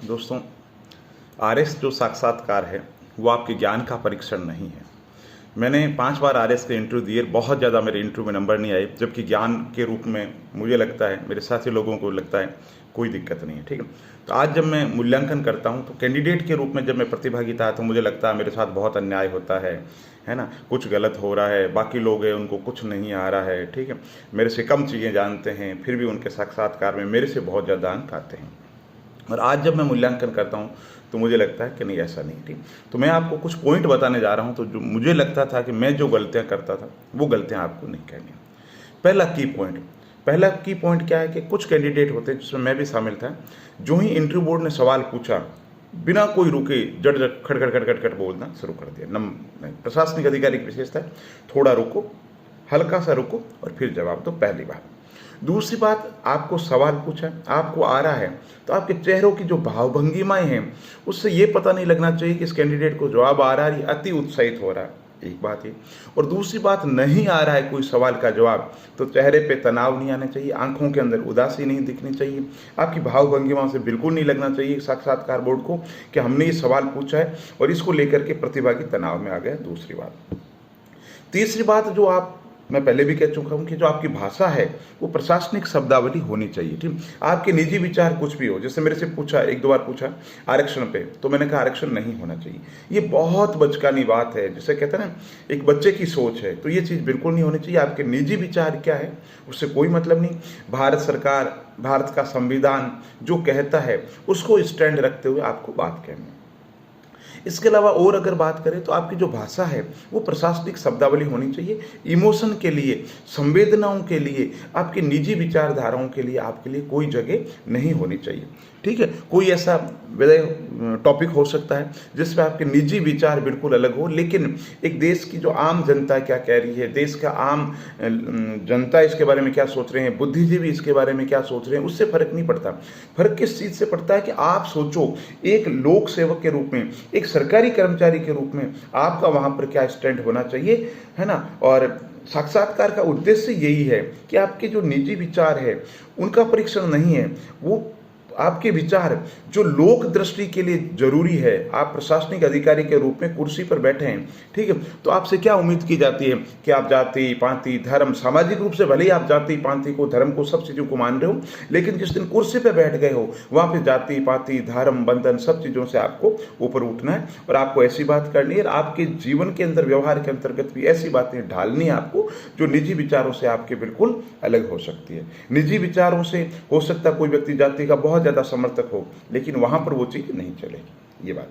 दोस्तों, आरएस जो साक्षात्कार है वो आपके ज्ञान का परीक्षण नहीं है। मैंने 5 बार आरएस के इंटरव्यू दिए, बहुत ज़्यादा मेरे इंटरव्यू में नंबर नहीं आए, जबकि ज्ञान के रूप में मुझे लगता है, मेरे साथी लोगों को लगता है कोई दिक्कत नहीं है। ठीक है, तो आज जब मैं मूल्यांकन करता हूँ तो कैंडिडेट के रूप में जब मैं प्रतिभागिता है तो मुझे लगता है मेरे साथ बहुत अन्याय होता है ना, कुछ गलत हो रहा है, बाकी लोग हैं उनको कुछ नहीं आ रहा है। ठीक है, मेरे से कम चीज़ें जानते हैं, फिर भी उनके साक्षात्कार में मेरे से बहुत ज़्यादा अंक आते हैं। और आज जब मैं मूल्यांकन करता हूँ तो मुझे लगता है कि नहीं, ऐसा नहीं। ठीक, तो मैं आपको कुछ पॉइंट बताने जा रहा हूँ, तो जो मुझे लगता था कि मैं जो गलतियाँ करता था वो गलतियाँ आपको नहीं करनी। पहला की पॉइंट क्या है कि कुछ कैंडिडेट होते हैं, जिसमें मैं भी शामिल था, जो ही इंटरव्यू बोर्ड ने सवाल पूछा बिना कोई रुके जट जट खट खट खट खट बोलना शुरू कर दिया। प्रशासनिक अधिकारी की विशेषता है, थोड़ा रुको, हल्का सा रुको और फिर जवाब दो, पहली बात। दूसरी बात, आपको सवाल पूछा, आपको आ रहा है, तो आपके चेहरों की जो भावभंगिमाएं हैं उससे ये पता नहीं लगना चाहिए कि इस कैंडिडेट को जवाब आ रहा है, अति उत्साहित हो रहा है, एक बात ये। और दूसरी बात, नहीं आ रहा है कोई सवाल का जवाब तो चेहरे पे तनाव नहीं आना चाहिए, आंखों के अंदर उदासी नहीं दिखनी चाहिए, आपकी भावभंगिमाओं से बिल्कुल नहीं लगना चाहिए साक्षात्कार बोर्ड को कि हमने ये सवाल पूछा है और इसको लेकर के प्रतिभागी तनाव में आ गया। दूसरी बात। तीसरी बात, जो आप, मैं पहले भी कह चुका हूं कि जो आपकी भाषा है वो प्रशासनिक शब्दावली होनी चाहिए। ठीक, आपके निजी विचार कुछ भी हो, जैसे मेरे से पूछा, एक दो बार पूछा आरक्षण पे, तो मैंने कहा आरक्षण नहीं होना चाहिए। ये बहुत बचकानी बात है, जिसे कहते हैं ना, एक बच्चे की सोच है, तो ये चीज़ बिल्कुल नहीं होनी चाहिए। आपके निजी विचार क्या है उससे कोई मतलब नहीं। भारत सरकार, भारत का संविधान जो कहता है उसको स्टैंड रखते हुए आपको बात कहनी है। इसके अलावा और अगर बात करें तो आपकी जो भाषा है वो प्रशासनिक शब्दावली होनी चाहिए। इमोशन के लिए, संवेदनाओं के लिए, आपकी निजी विचारधाराओं के लिए आपके लिए कोई जगह नहीं होनी चाहिए। ठीक है, कोई ऐसा टॉपिक हो सकता है जिसमें आपके निजी विचार बिल्कुल अलग हो, लेकिन एक देश की जो आम जनता क्या कह रही है, देश का आम जनता इसके बारे में क्या सोच रहे हैं, बुद्धिजीवी इसके बारे में क्या सोच रहे हैं, उससे फर्क नहीं पड़ता। फर्क किस चीज़ से पड़ता है कि आप सोचो, एक लोक सेवक के रूप में, एक सरकारी कर्मचारी के रूप में आपका वहां पर क्या स्टैंड होना चाहिए, है ना। और साक्षात्कार का उद्देश्य यही है कि आपके जो निजी विचार है उनका परीक्षण नहीं है, वो आपके विचार जो लोक दृष्टि के लिए जरूरी है। आप प्रशासनिक अधिकारी के रूप में कुर्सी पर बैठे हैं, ठीक है, तो आपसे क्या उम्मीद की जाती है कि आप जाति पाति धर्म, सामाजिक रूप से भले ही आप जाति पाति को, धर्म को, सब चीज़ों को मान रहे हो, लेकिन जिस दिन कुर्सी पर बैठ गए हो वहाँ पे जाति पाति धर्म बंधन सब चीज़ों से आपको ऊपर उठना है और आपको ऐसी बात करनी है। आपके जीवन के अंदर, व्यवहार के अंतर्गत भी ऐसी बातें ढालनी है आपको जो निजी विचारों से आपके बिल्कुल अलग हो सकती है। निजी विचारों से हो सकता है कोई व्यक्ति जाति का बहुत ज़्यादा समर्थक हो, लेकिन वहां पर वो चीज नहीं चलेगी, ये बात।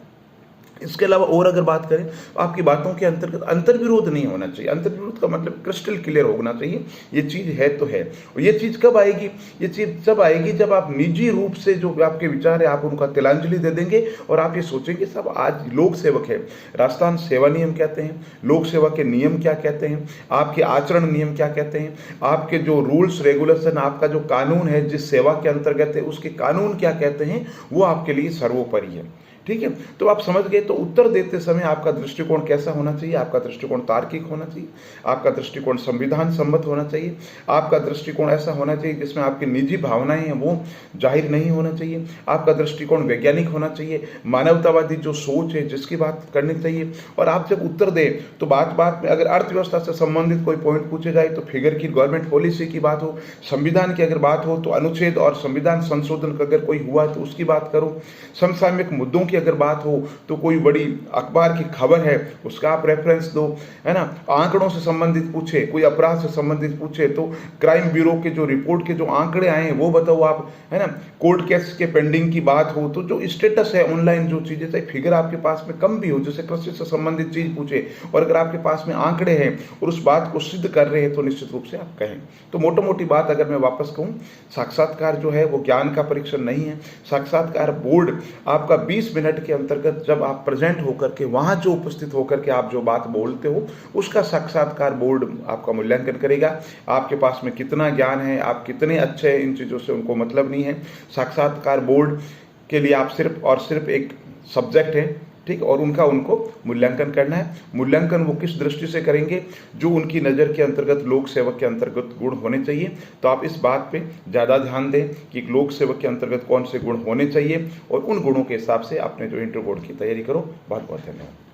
इसके अलावा और अगर बात करें तो आपकी बातों के अंतर्गत अंतर्विरोध नहीं होना चाहिए। अंतर्विरोध का मतलब क्रिस्टल क्लियर होना चाहिए, ये चीज है तो है। और ये चीज कब आएगी? ये चीज तब आएगी जब आप निजी रूप से जो आपके विचार है आप उनका तिलांजलि दे देंगे और आप ये सोचेंगे सब आज लोक सेवक है, राजस्थान सेवा नियम कहते हैं, लोक सेवा के नियम क्या कहते हैं, आपके आचरण नियम क्या कहते हैं, आपके जो रूल्स रेगुलेशन, आपका जो कानून है जिस सेवा के अंतर्गत है उसके कानून क्या कहते हैं, वो आपके लिए सर्वोपरि है। ठीक है, तो आप समझ गए। तो उत्तर देते समय आपका दृष्टिकोण कैसा होना चाहिए? आपका दृष्टिकोण तार्किक होना चाहिए, आपका दृष्टिकोण संविधान सम्मत होना चाहिए, आपका दृष्टिकोण ऐसा होना चाहिए जिसमें आपकी निजी भावनाएं हैं वो जाहिर नहीं होना चाहिए, आपका दृष्टिकोण वैज्ञानिक होना चाहिए, मानवतावादी जो सोच है जिसकी बात करनी चाहिए। और आप जब उत्तर दें तो बात बात में अगर अर्थव्यवस्था से संबंधित कोई पॉइंट पूछे जाए तो फिगर की, गवर्नमेंट पॉलिसी की बात हो, संविधान की अगर बात हो तो अनुच्छेद और संविधान संशोधन अगर कोई हुआ तो उसकी बात करो, समसामयिक मुद्दों की अगर बात हो तो कोई बड़ी अखबार की खबर है उसका आप रेफरेंस दो, है ना। आंकड़ों से संबंधित पूछे, कोई अपराध से संबंधित पूछे तो क्राइम ब्यूरो के जो रिपोर्ट के जो आंकड़े आए हैं वो बताओ आप, है ना। कोर्ट केस के पेंडिंग की बात हो तो जो स्टेटस है ऑनलाइन जो चीजें, चाहे फिगर आपके पास में कम भी हो, जैसे कृषि से संबंधित चीज पूछे और अगर आपके पास में आंकड़े हैं और उस बात को सिद्ध कर रहे हैं तो निश्चित रूप से आप कहें। तो मोटा मोटी बात अगर मैं वापस कहूं, साक्षात्कार जो है वो ज्ञान का परीक्षण नहीं है। साक्षात्कार बोर्ड आपका 20 मिनट के अंतर्गत जब आप प्रेजेंट होकर के वहां जो उपस्थित होकर के आप जो बात बोलते हो उसका साक्षात्कार बोर्ड आपका मूल्यांकन करेगा। आपके पास में कितना ज्ञान है, आप कितने अच्छे हैं, इन चीजों से उनको मतलब नहीं है। साक्षात्कार बोर्ड के लिए आप सिर्फ और सिर्फ एक सब्जेक्ट है, ठीक, और उनको मूल्यांकन करना है। मूल्यांकन वो किस दृष्टि से करेंगे, जो उनकी नज़र के अंतर्गत लोक सेवक के अंतर्गत गुण होने चाहिए। तो आप इस बात पे ज़्यादा ध्यान दें कि लोक सेवक के अंतर्गत कौन से गुण होने चाहिए, और उन गुणों के हिसाब से आपने जो इंटरव्यू बोर्ड की तैयारी करो। बहुत बहुत धन्यवाद।